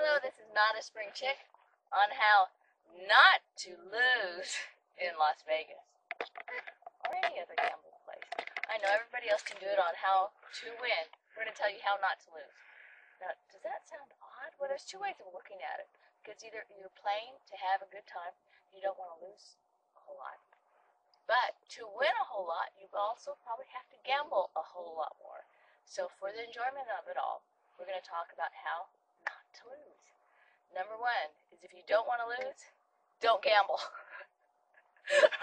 Hello, this is Notaspringchick on how not to lose in Las Vegas or any other gambling place. I know everybody else can do it on how to win. We're going to tell you how not to lose. Now, does that sound odd? Well, there's two ways of looking at it. Because either you're playing to have a good time, you don't want to lose a whole lot. But to win a whole lot, you also probably have to gamble a whole lot more. So for the enjoyment of it all, we're going to talk about how not to lose. Number one is if you don't want to lose, don't gamble.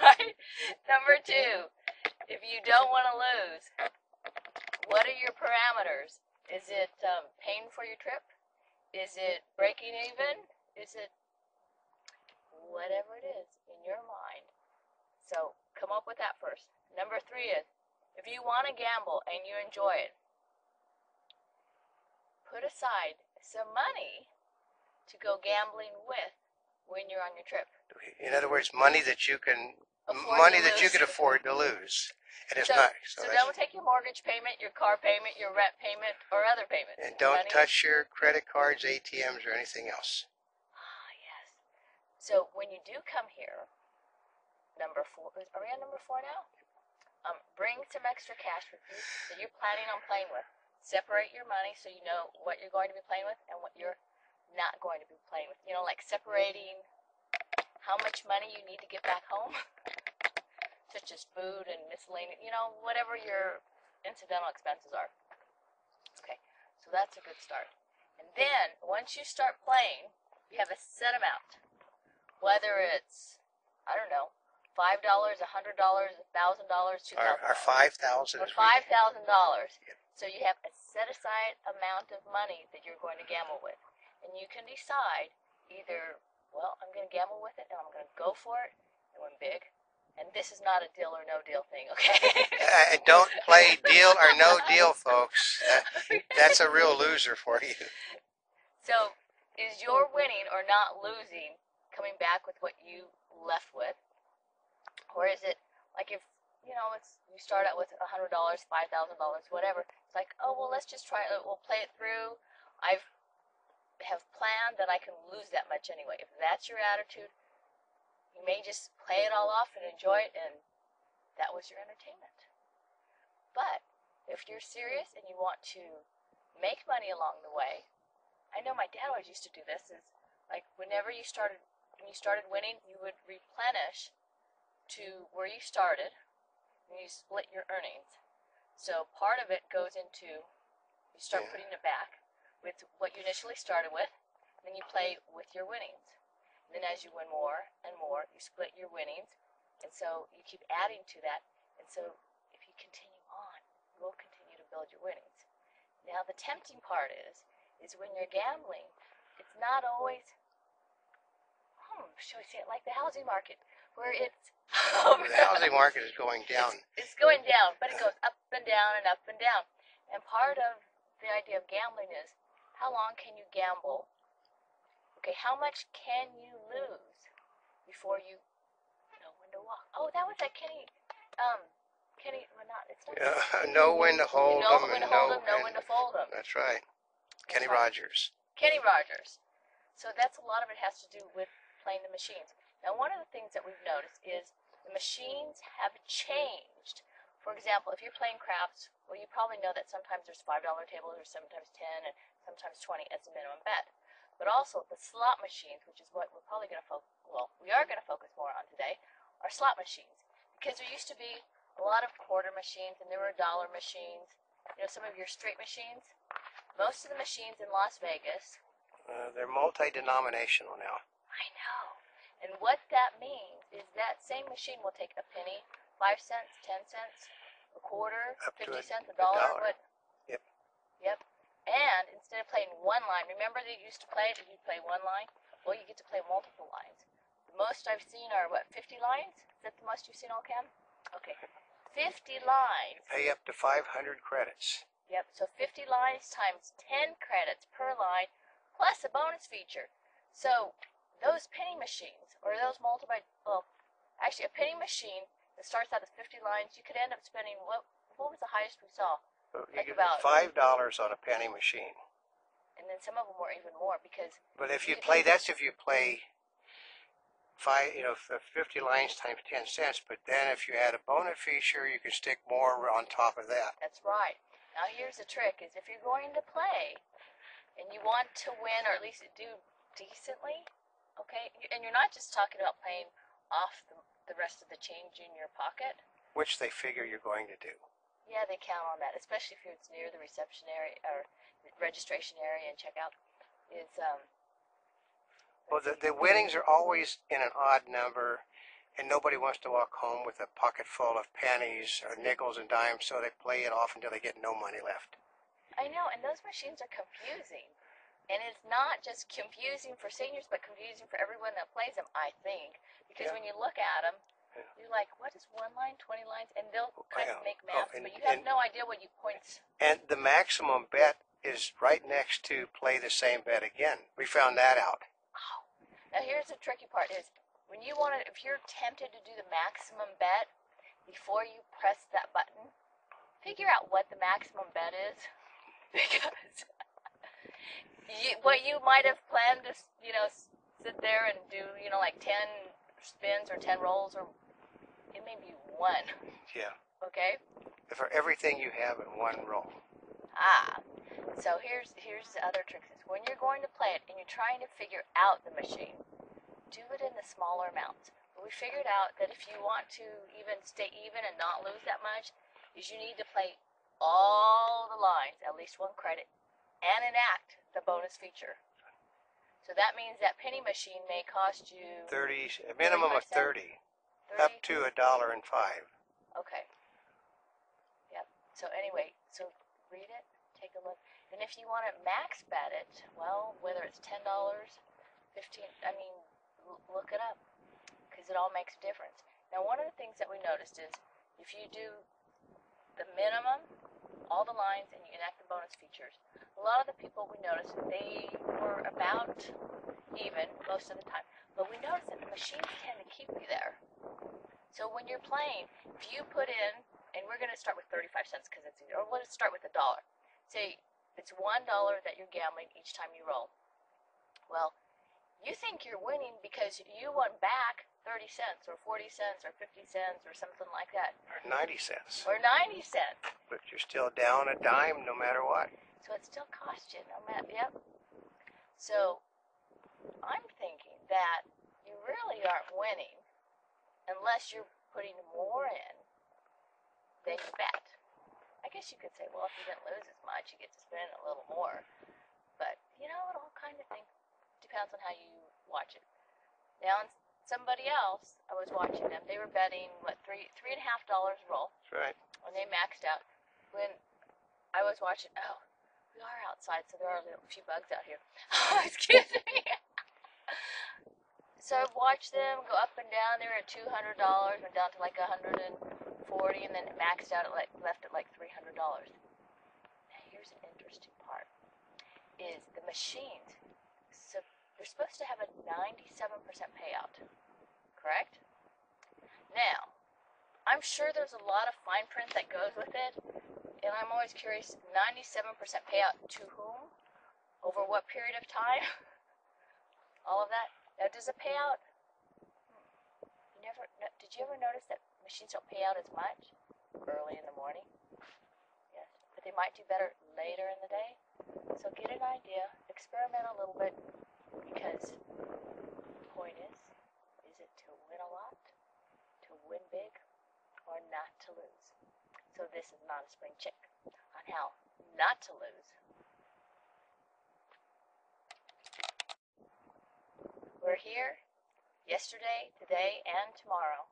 Right? Number two, if you don't want to lose, what are your parameters? Is it paying for your trip? Is it breaking even? Is it whatever it is in your mind? So come up with that first. Number three is if you want to gamble and you enjoy it, put aside some money to go gambling with when you're on your trip. In other words, money that you can afford to lose. And it's not. So don't take your mortgage payment, your car payment, your rent payment, or other payments. And don't touch your credit cards, ATMs, or anything else. Ah, yes. So when you do come here, number four, are we on number four now? Bring some extra cash with you that you're planning on playing with. Separate your money so you know what you're going to be playing with and what you're not going to be playing with. You know, like separating how much money you need to get back home, such as food and miscellaneous, you know, whatever your incidental expenses are. Okay, so that's a good start. And then, once you start playing, you have a set amount. Whether it's, I don't know, $5, $100, $1,000, $2,000. Or $5,000. Or $5,000. Yep. So you have a set-aside amount of money that you're going to gamble with. And you can decide either, well, I'm going to gamble with it and I'm going to go for it and win big. And this is not a deal or no deal thing, okay? Don't play deal or no deal, folks. That's a real loser for you. So is your winning or not losing coming back with what you left with? Or is it like if, you know, you start out with $100, $5,000, whatever. It's like, oh, well, let's just try it. We'll play it through. I have planned that I can lose that much anyway. If that's your attitude, you may just play it all off and enjoy it, and that was your entertainment. But if you're serious and you want to make money along the way, I know my dad always used to do this, is like when you started winning, you would replenish to where you started, and you split your earnings. So part of it goes into, you start putting it back with what you initially started with, and then you play with your winnings. And then as you win more and more, you split your winnings, and so you keep adding to that. And so if you continue on, you will continue to build your winnings. Now the tempting part is when you're gambling, it's not always, shall we say it like the housing market, where it's the housing market is going down. It's going down, but it goes up and down and up and down. And part of the idea of gambling is, how long can you gamble? Okay, how much can you lose before you know when to walk? Oh, that was that Kenny, well, not, it's not. Know when to hold them. Know when to hold them, know when to fold them. That's right. Kenny Rogers. Kenny Rogers. So that's a lot of it has to do with playing the machines. Now, one of the things that we've noticed is the machines have changed. For example, if you're playing craps, well, you probably know that sometimes there's $5 tables or sometimes 10 and sometimes 20 as a minimum bet. But also the slot machines, which is what we're probably going to we are going to focus more on today, are slot machines. Because there used to be a lot of quarter machines and there were dollar machines, you know, some of your straight machines. Most of the machines in Las Vegas, they're multi-denominational now. I know. And what that means is that same machine will take a penny, 5 cents, 10 cents, a quarter, 50 cents, a dollar. What? Yep. Yep. And instead of playing one line, remember that you used to play it, you'd play one line? Well, you get to play multiple lines. The most I've seen are, what, 50 lines? Is that the most you've seen all Cam? Okay. 50 lines. You pay up to 500 credits. Yep, so 50 lines times 10 credits per line, plus a bonus feature. So those penny machines, or those actually a penny machine that starts out at 50 lines, you could end up spending, what was the highest we saw? You get about $5 on a penny machine. And then some of them were even more because. But if you play, that's if you play 50 lines times 10 cents. But then if you add a bonus feature, you can stick more on top of that. That's right. Now here's the trick: is if you're going to play, and you want to win or at least do decently, okay, and you're not just talking about playing off the rest of the change in your pocket. Which they figure you're going to do. Yeah, they count on that, especially if it's near the reception area or registration area and checkout. Is Well, the winnings are always in an odd number, and nobody wants to walk home with a pocket full of pennies or nickels and dimes, so they play it off until they get no money left. I know, and those machines are confusing. And it's not just confusing for seniors, but confusing for everyone that plays them, I think. Because when you look at them, you're like, what is 1 line, 20 lines? And they'll kind of make maps, but you have no idea what you points. And the maximum bet is right next to play the same bet again. We found that out. Oh. Now here's the tricky part is, when you want to, if you're tempted to do the maximum bet, before you press that button, figure out what the maximum bet is. Because what you might have planned to, sit there and do, like 10 spins or 10 rolls, or it may be 1. Yeah. Okay? For everything you have in one roll. So here's the other trick. When you're going to play it and you're trying to figure out the machine, do it in the smaller amounts. But we figured out that if you want to even stay even and not lose that much, is you need to play all the lines, at least 1 credit, and enact the bonus feature. So that means that penny machine may cost you 30, a minimum of 30, up to $1.05. Okay. Yep. So anyway, so read it, take a look, and if you want to max bet it, well, whether it's $10, 15, look it up, because it all makes a difference. Now, one of the things that we noticed is if you do the minimum, all the lines, and you enact the bonus features, a lot of the people we noticed, they were about even most of the time. But we noticed that the machines tend to keep you there. So when you're playing, if you put in, and we're going to start with 35 cents because it's easier, or let's start with $1. Say it's $1 that you're gambling each time you roll. Well, you think you're winning because you won back 30 cents or 40 cents or 50 cents or something like that. Or 90 cents. Or 90 cents. But you're still down a dime no matter what. So it still costs you no matter, yep. So I'm thinking that you really aren't winning unless you're putting more in than you bet. I guess you could say, well, if you didn't lose as much, you get to spend a little more. But, it all kind of depends on how you watch it. Now, somebody else, I was watching them, they were betting, $3.50 a roll. That's right. When they maxed out. When I was watching, we are outside, so there are a few bugs out here. Excuse me. So I watched them go up and down. They were at $200, went down to like $140, and then it maxed out at left at like $300. Now here's an interesting part: is the machines. So they're supposed to have a 97% payout, correct? Now, I'm sure there's a lot of fine print that goes with it, and I'm always curious, 97% payout to whom? Over what period of time? All of that. Now, does it pay out? Did you ever notice that machines don't pay out as much early in the morning? Yes, but they might do better later in the day. So get an idea, experiment a little bit, because the point is it to win a lot, to win big, or not to lose? So this is Notaspringchick on how not to lose. We're here yesterday, today, and tomorrow.